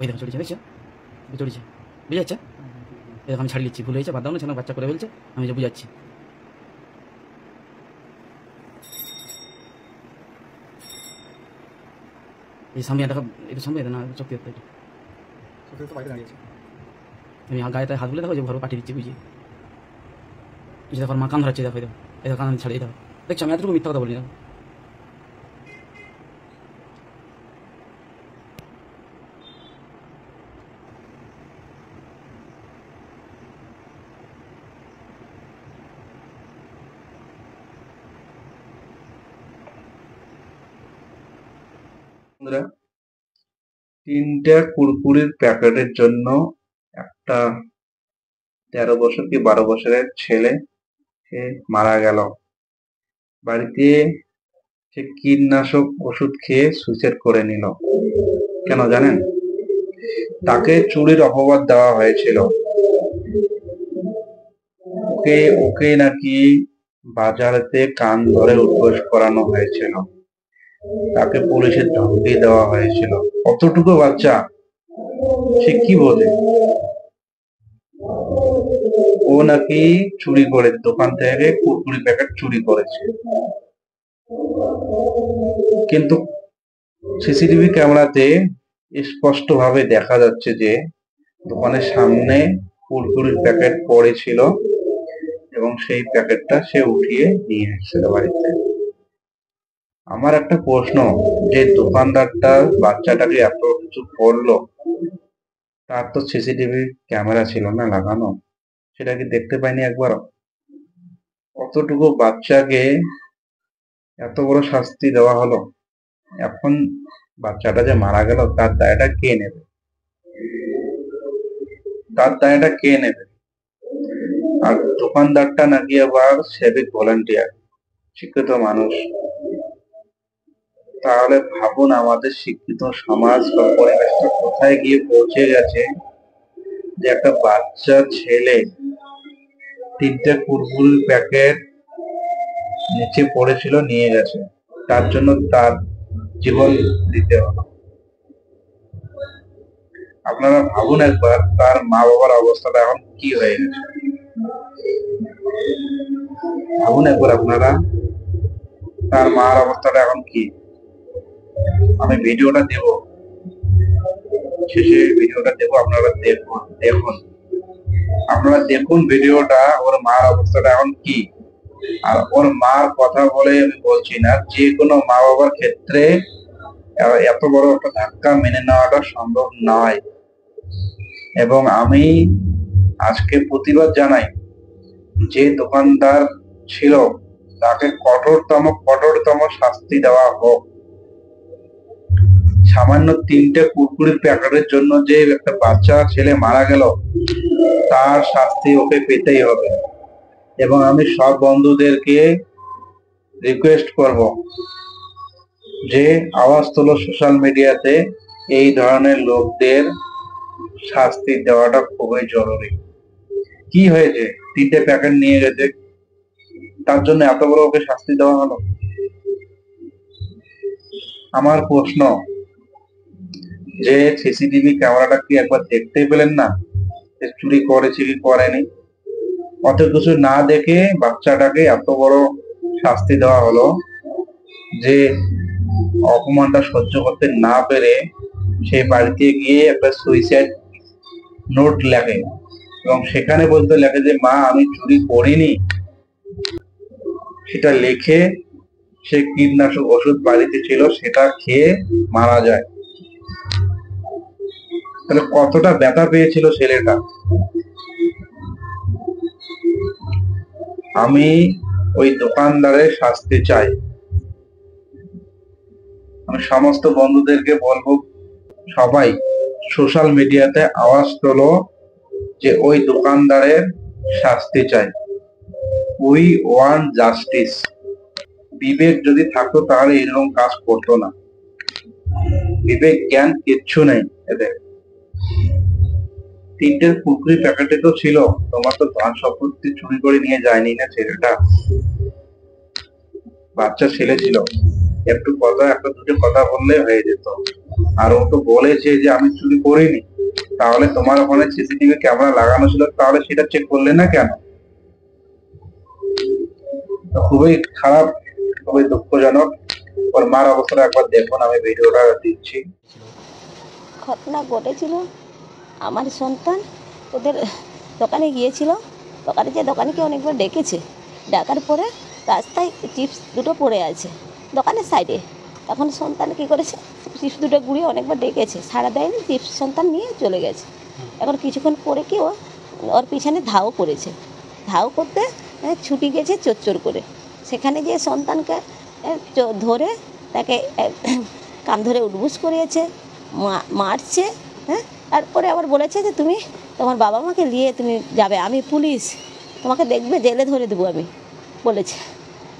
ওই দেখো চলেছে, দেখছো চলেছে, বুঝে যাচ্ছে। এই দেখো আমি ছাড়িয়ে দিচ্ছি, ভুল হয়েছে, বাদ দাও না, ছেলে বাচ্চা করে ফেলছে, আমি যে বুঝাচ্ছি। এই সামনে দেখো, একটু সামনে না চোখে একটু, আমি গায়ে হাত বলে দেখো যে ঘর পাঠিয়ে দিচ্ছি, বুঝি দেখো মা কান ধরাচ্ছে, দেখো দেখো এই দেখো কান ছাড়িয়ে দেখো, দেখছো আমি এতটুকু মিথ্যা কথা বলি না। বন্ধুরা, 3টা কুরকুরির প্যাকেটের জন্য একটা 13 বছর কি 12 বছরের ছেলে সে মারা গেল। বাড়িতে সে কীটনাশক ওষুধ খেয়ে সুইসাইড করে নিল। কেন জানেন? তাকে চুরির অপবাদ দেওয়া হয়েছিল। ওকে নাকি বাজারেতে কান ধরে উঠবোস করানো হয়েছিল, তাকে পুলিশের ধমকি দেওয়া হয়েছিল। অতটুকু বাচ্চা, সে কি বোঝে? ও নাকি চুরি করে দোকান থেকে কুরকুরি প্যাকেট চুরি করেছে, কিন্তু সিসিটিভি ক্যামেরাতে স্পষ্ট ভাবে দেখা যাচ্ছে যে দোকানের সামনে কুরকুরির প্যাকেট পড়েছিল এবং সেই প্যাকেটটা সে উঠিয়ে নিয়ে এসেছিল বাড়িতে। আমার একটা প্রশ্ন, যে দোকানদারটা বাচ্চাটাকে এত কিছু করলো, তার তো সিসিটিভি ক্যামেরা ছিল না লাগানো, সেটা কি দেখতে পাইনি একবারও? অতটুকু বাচ্চাকে এত বড় শাস্তি দেওয়া হলো, এখন বাচ্চাটা যে মারা গেল তার দায়টা কে নেবে? তার দায়টা কে নেবে? আর দোকানদারটা নাকি আবার সিভিক ভলান্টিয়ার, শিক্ষিত মানুষ। তাহলে ভাবুন আমাদের শিক্ষিত সমাজ বা পরিবেশটা কোথায় গিয়ে পৌঁছে গেছে, যে একটা বাচ্চা ছেলে 3টে কুরকুরির প্যাকেট নিচে পড়েছিল নিয়ে গেছে, তার জন্য তার জীবন দিতে হলো। আপনারা ভাবুন একবার তার মা বাবার অবস্থাটা এখন কি হয়ে গেছে। ভাবুন একবার আপনারা তার মার অবস্থাটা এখন কি। আমি ভিডিওটা দেব, শেষে ভিডিওটা দেব, আপনারা দেখুন আপনারা দেখুন ভিডিওটা, ওর মার অবস্থাটা এখন কি। আর ওর মার কথা বলে আমি বলছি না, যে কোনো মা বাবার ক্ষেত্রে এত বড় একটা ধাক্কা মেনে নেওয়াটা সম্ভব নয়। এবং আমি আজকে প্রতিবাদ জানাই, যে দোকানদার ছিল তাকে কঠোরতম শাস্তি দেওয়া হোক। সামান্য 3টে কুরকুরির প্যাকেটের জন্য যে একটা বাচ্চা ছেলে মারা গেল, তার শাস্তি ওকে পেতেই হবে। এবং আমি সব বন্ধুদেরকে রিকোয়েস্ট করব যে আওয়াজ তোলো সোশ্যাল মিডিয়াতে, এই ধরনের লোকদের শাস্তি দেওয়াটা খুবই জরুরি। কি হয়েছে? 3টে প্যাকেট নিয়ে গেছে, তার জন্য এত বড় ওকে শাস্তি দেওয়া হলো। আমার প্রশ্ন, যে সিসিটিভি ক্যামেরাটা কি একবার দেখতেই পেলেন না, চুরি করেছে কি করেনি? অত কিছু না দেখে বাচ্চাটাকে এত বড় শাস্তি দেওয়া হলো, যে অপমানটা সহ্য করতে না পেরে সে বাড়িতে গিয়ে একটা সুইসাইড নোট লেখে এবং সেখানে বলতে লেখে যে মা আমি চুরি করিনি। সেটা লিখে সে কীটনাশক ওষুধ বাড়িতে ছিল সেটা খেয়ে মারা যায়। তাহলে কতটা ব্যথা পেয়েছিল ছেলেটা। আমি ওই দোকানদারের শাস্তি চাই। আমি সমস্ত বন্ধুদেরকে বলবো, সবাই সোশ্যাল মিডিয়াতে আওয়াজ তোলো যে ওই দোকানদারের শাস্তি চাই। We want justice. বিবেক যদি থাকতো তাহলে এরকম কাজ করতো না। বিবেক জ্ঞান কিচ্ছু নেই এদের। 3টে কুরকুরি প্যাকেটে তো ছিল, তোমার তো ধন সম্পত্তি চুরি করে নিয়ে যায়নি না ছেলেটা, বাচ্চা ছেলে ছিল, একটু কথা একটা দুটো কথা বললে হয়ে যেত। আর ও তো বলেছে যে আমি চুরি করিনি, তাহলে তোমার ওখানে সিসিটিভি ক্যামেরা লাগানো ছিল, তাহলে সেটা চেক করলে না কেন? তো খুবই খারাপ, খুবই দুঃখজনক। ওর মার অবস্থাটা একবার দেখুন, আমি ভিডিওটা দিচ্ছি। ঘটনা ঘটেছিল, আমার সন্তান ওদের দোকানে গিয়েছিল, দোকানিকে অনেকবার ডেকেছে, ডাকার পরে রাস্তায় চিপস দুটো পড়ে আছে দোকানের সাইডে। এখন সন্তান কী করেছে, চিপস দুটো গুঁড়িয়ে অনেকবার ডেকেছে, সাড়া দেয়নি, চিপস সন্তান নিয়ে চলে গেছে। এখন কিছুক্ষণ পরে কি ওর পিছনে ধাও করেছে, ধাও করতে ছুটি গেছে চোর করে। সেখানে গিয়ে সন্তানকে ধরে তাকে কান ধরে উঠবুস করিয়েছে, মারছে। হ্যাঁ, তারপরে আবার বলেছে যে তুমি তোমার বাবা মাকে নিয়ে তুমি যাবে, আমি পুলিশ, তোমাকে দেখবে, জেলে ধরে দেবো আমি, বলেছে।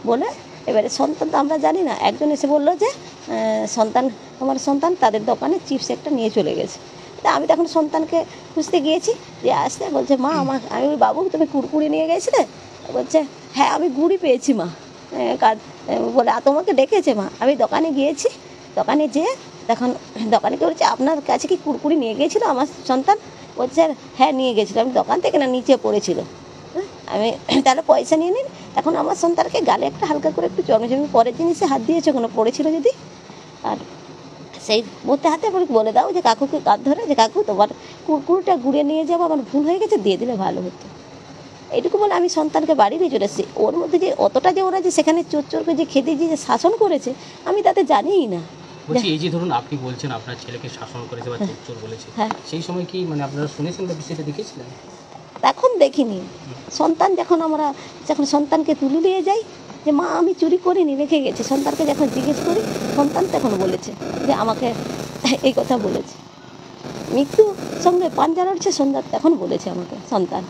বলে এবারে সন্তান তো আমরা জানি না, একজন এসে বললো যে তোমার সন্তান তাদের দোকানে চিপস একটা নিয়ে চলে গেছে। তা আমি তখন সন্তানকে খুঁজতে গিয়েছি, যে আসতে বলছে মা আমি বাবু তুমি কুরকুরি নিয়ে গেছিলে? বলছে হ্যাঁ আমি গুড়ি পেয়েছি মা। বলে তোমাকে ডেকেছে মা? আমি দোকানে গিয়েছি, দোকানে যেয়ে তখন দোকানিকে বলছে আপনার কাছে কি কুরকুরি নিয়ে গিয়েছিল আমার সন্তান? বলছে হ্যাঁ নিয়ে গেছিলো, আমি দোকান থেকে না নিচে পড়েছিল, আমি তাহলে পয়সা নিয়ে নিন। তখন আমার সন্তানকে গালে একটা হালকা করে একটু জমি পরের জিনিসে হাত দিয়েছে কোনো পড়েছিল যদি, আর সেই মধ্যে হাতে বলে দাও যে কাকুকে কাঁধ ধরে, যে কাকু তোমার কুরকুরিটা গুঁড়িয়ে নিয়ে যাবো, আমার ভুল হয়ে গেছে, দিয়ে দিলে ভালো হতো। এইটুকু বলে আমি সন্তানকে বাড়ি নিয়ে চলে এসেছি। ওর মধ্যে যে অতটা যে ওরা যে সেখানে চোরকে যে খেতে যে শাসন করেছে আমি তাতে জানিই না। বলছি এই যে ধরুন আপনি বলছেন আপনার ছেলেকে শাসন করেছে বা চোর বলেছে, সেই সময় কি মানে আপনারা শুনেছেন বা বিষয়টা দেখেছিলেন? তখন দেখিনি। যখন সন্তানকে তুলে নিয়ে যাই যে মা আমি চুরি করিনি, রেখে গেছি, সন্তানকে যখন জিজ্ঞেস করি সন্তান তখন বলেছে যে আমাকে এই কথা বলেছে, মৃত্যু সঙ্গে পাঞ্জা লড়ছে সন্তান, তখন বলেছে আমাকে সন্তান।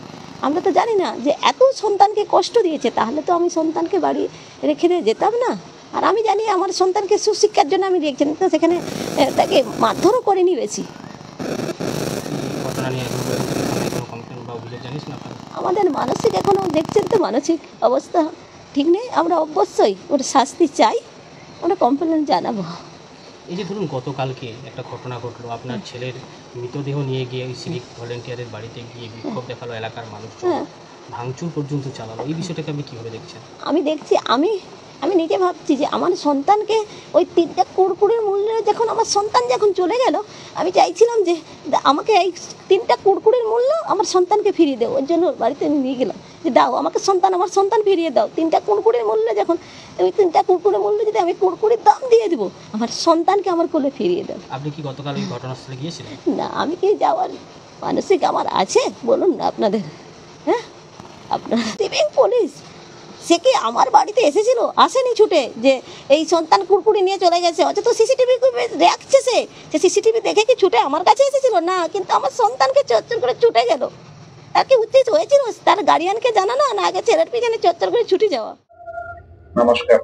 আমরা তো জানি না যে এত সন্তানকে কষ্ট দিয়েছে, তাহলে তো আমি সন্তানকে বাড়ি রেখে দিয়ে যেতাম না। আর আমি জানি আমার সন্তানকে সুশিক্ষার জন্য আমি রেখেছি, তো সেখানে তাকে মারধরও করিনি বেশি। আমাদের মানসিক এখনও দেখছেন তো মানসিক অবস্থা ঠিক নেই, আমরা অবশ্যই ওর শাস্তি চাই, আমরা কমপ্লেন জানাবো। এই যে ধরুন গতকালকে একটা ঘটনা ঘটলো, আপনার ছেলের মৃতদেহ নিয়ে গিয়ে ওই সিভিক ভলেন্টিয়ারের বাড়িতে গিয়ে বিক্ষোভ দেখালো এলাকার মানুষ, ভাঙচুর পর্যন্ত চালালো, এই বিষয়টাকে আপনি কীভাবে দেখছেন? আমি দেখছি, আমি নিজে ভাবছি যে আমার সন্তানকে ওই 3টা কুরকুরের মূল্যে যখন আমার সন্তান যখন চলে গেল, আমি চাইছিলাম যে আমাকে এই 3টা কুরকুরের মূল্য আমার সন্তানকে ফিরিয়ে দেও। ওর জন্য বাড়িতে আমি নিয়ে গেলাম যে দাও আমাকে আমার সন্তান ফিরিয়ে দাও। 3টা কুরকুরের মূল্য যখন, ওই 3টা কুরকুরের মূল্য যদি আমি কুরকুরের দাম দিয়ে দেবো, আমার সন্তানকে আমার কোলে ফিরিয়ে দাও। আপনি কি গতকাল ওই ঘটনাস্থলে গিয়েছিলেন? না, আমি কি যাওয়ার মানসিক আমার আছে বলুন না আপনাদের? হ্যাঁ, আপনারা দেবেন পুলিশ, সে কি আমার বাড়িতে এসেছিল? আসেনি ছুটে যে এই সন্তান কুরকুরি নিয়ে চলে গেছে, অথচ সিসিটিভি রাখছে, সে সিসিটিভি দেখে কি ছুটে আমার কাছে এসেছিল? না, কিন্তু আমার সন্তানকে চচ্চর করে ছুটে গেল। তার কি উচিত হয়েছিল তার গার্ডিয়ানকে জানানো, না আগে ছেলের পিছনে চচ্চর করে ছুটে যাওয়া? নমস্কার,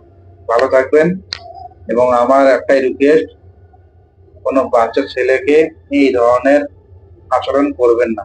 ভালো থাকবেন। এবং আমার একটাই রিকোয়েস্ট, কোনো বাচ্চা ছেলেকে এই ধরনের আচরণ করবেন না।